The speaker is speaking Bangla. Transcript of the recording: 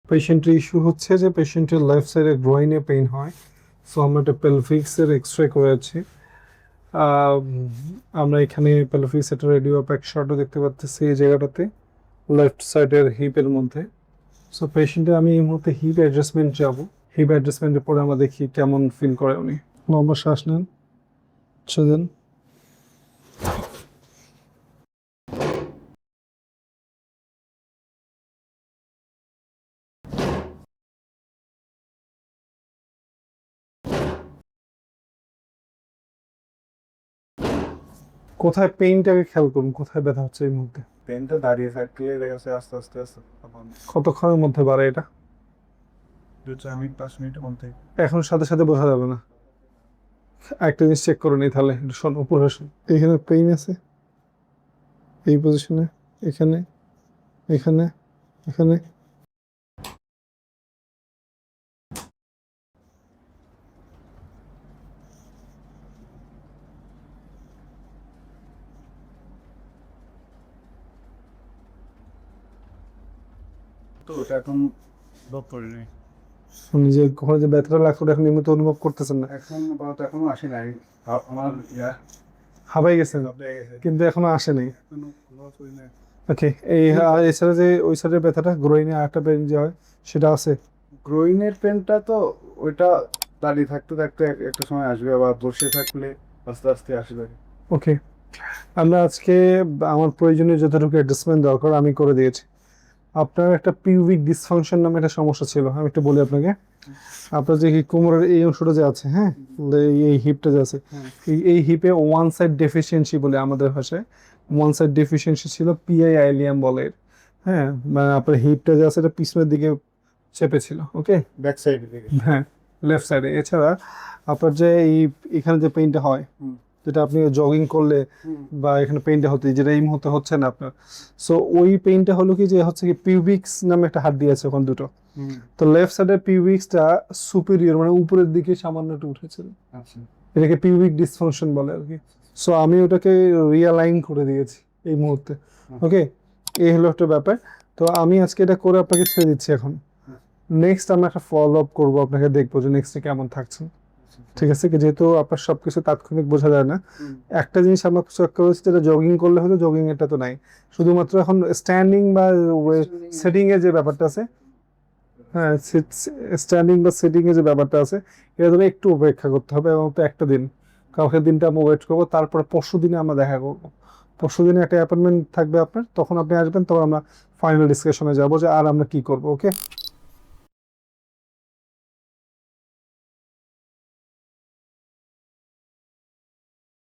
পেশেন্টের ইস্যু হচ্ছে যে পেশেন্টের লেফট সাইডে গ্রোইনে পেইন হয়। সো আমরা একটা পেলভিক্সের এক্সরে করেছি। আমরা এখানে পেলভিক্স একটা রেডিও প্যাক শটও দেখতে পাচ্ছি এই জায়গাটাতে, লেফট সাইডের হিপের মধ্যে। সো পেশেন্টের আমি এই মুহূর্তে হিপ অ্যাডজাস্টমেন্ট যাবো। হিপ অ্যাডজাস্টমেন্টের পরে আমরা দেখি কেমন ফিল করে উনি। লম্বা শ্বাস নেন, ছেড়ে। কোথায় পেইনটাকে খেয়াল করুন, কোথায় ব্যথা হচ্ছে এই মুহূর্তে? পেনটা দাঁড়িয়ে থাকলে দেখা যাচ্ছে আস্তে আস্তে আস্তে তখন কতক্ষণের মধ্যে বাড়ে এটা? 2-4 মিনিট 5 মিনিটের মধ্যে। এখন সাথে সাথে বোঝা যাবে না। একটা জিনিস চেক করে নিই তাহলে, একটু শোন উপরে শোন। এখানে পেইন আছে, এই পজিশনে, এখানে, এখানে, এখানে। তো ওটা এখন ডপ করিনি, নিজে কখনো যে ব্যথাটা লাগতো এখন নিয়মিত অনুভব করতেছেন না? এখন আপাতত এখনো আসে নাই। আমার হাবাই গেছেন হয়ে গেছে, কিন্তু এখনো আসে নাই। এখনো অনুভব করি না। ওকে, এই এছাড়া যে ওই সাইডের ব্যথাটা গ্রোইনে আরেকটা পেইন যে হয় সেটা আছে? গ্রোইনের পেনটা তো ওইটা দাঁড়িয়ে থাকতে থাকতে একটা সময় আসবে, আবার বসে থাকলে আস্তে আস্তে আসবে। ওকে, আমরা আজকে আমার প্রয়োজনীয় যতটুকু অ্যাডজাস্টমেন্ট দরকার আমি করে দিয়েছি। আপনার একটা পিউবিক ডিসফাংশন নামে একটা সমস্যা ছিল, আমি একটু বলি আপনাকে। আপনার যে কোমরের এই অংশটা যে আছে, হ্যাঁ, এই হিপটা যে আছে, এই হিপে ওয়ান সাইড ডেফিসিয়েন্সি বলে আমাদের ভাষায়, ওয়ান সাইড ডেফিসিয়েন্সি ছিল, পিআই আইলিয়াম বলে এর। হ্যাঁ, মানে আপনার হিপটা যে আছে এটা পিছনের দিকে চেপেছিল। ওকে, ব্যাক সাইড থেকে। হ্যাঁ, লেফট সাইডে। এছাড়া আপনার যে এই এখানে যে পেইনটা হয়, যেটা আপনি জগিং করলে বা এখানে পেইনটা হতে, যেটা এই মুহূর্তে হচ্ছে না আপনার, সো ওই পেইনটা হলো কি যে হচ্ছে কি পিউবিক্স নামে একটা হাড্ডি আছে ওখানে দুটো। তো লেফট সাইডের পিউবিক্সটা সুপিরিয়র মানে উপরের দিকে সামান্য একটু উঠেছিল, আচ্ছা, এটাকে পিউবিক ডিসফাংশন বলে আর কি। সো আমি ওটাকে রিয়ালাইন করে দিয়েছি এই মুহূর্তে। ওকে, এই হলো একটা ব্যাপার। তো আমি আজকে এটা করে আপনাকে ছেড়ে দিচ্ছি। এখন নেক্সট আমরা একটা ফলো আপ করবো, আপনাকে দেখবো যে নেক্সটে কেমন থাকছেন। ঠিক আছে কি, যেহেতু আপনার সবকিছু তাৎক্ষণিক বোঝা যায় না। একটা জিনিস আমরা চেক করেছি, যেটা জগিং করলে হয়তো, জগিং এটা তো নাই, শুধুমাত্র এখন স্ট্যান্ডিং বা সেটিং এর যে ব্যাপারটা আছে, হ্যাঁ, স্ট্যান্ডিং বা সেটিং এর যে ব্যাপারটা আছে, এটা ধরে একটু অপেক্ষা করতে হবে। এবং তো একটা দিন, কালকে দিনটা আমরা ওয়েট করবো, তারপরে পরশু দিনে আমরা দেখা করবো। পরশু দিনে একটা অ্যাপয়েন্টমেন্ট থাকবে আপনার, তখন আপনি আসবেন, তখন আমরা ফাইনাল ডিসকাশনে যাবো যে আর আমরা কি করবো। ওকে।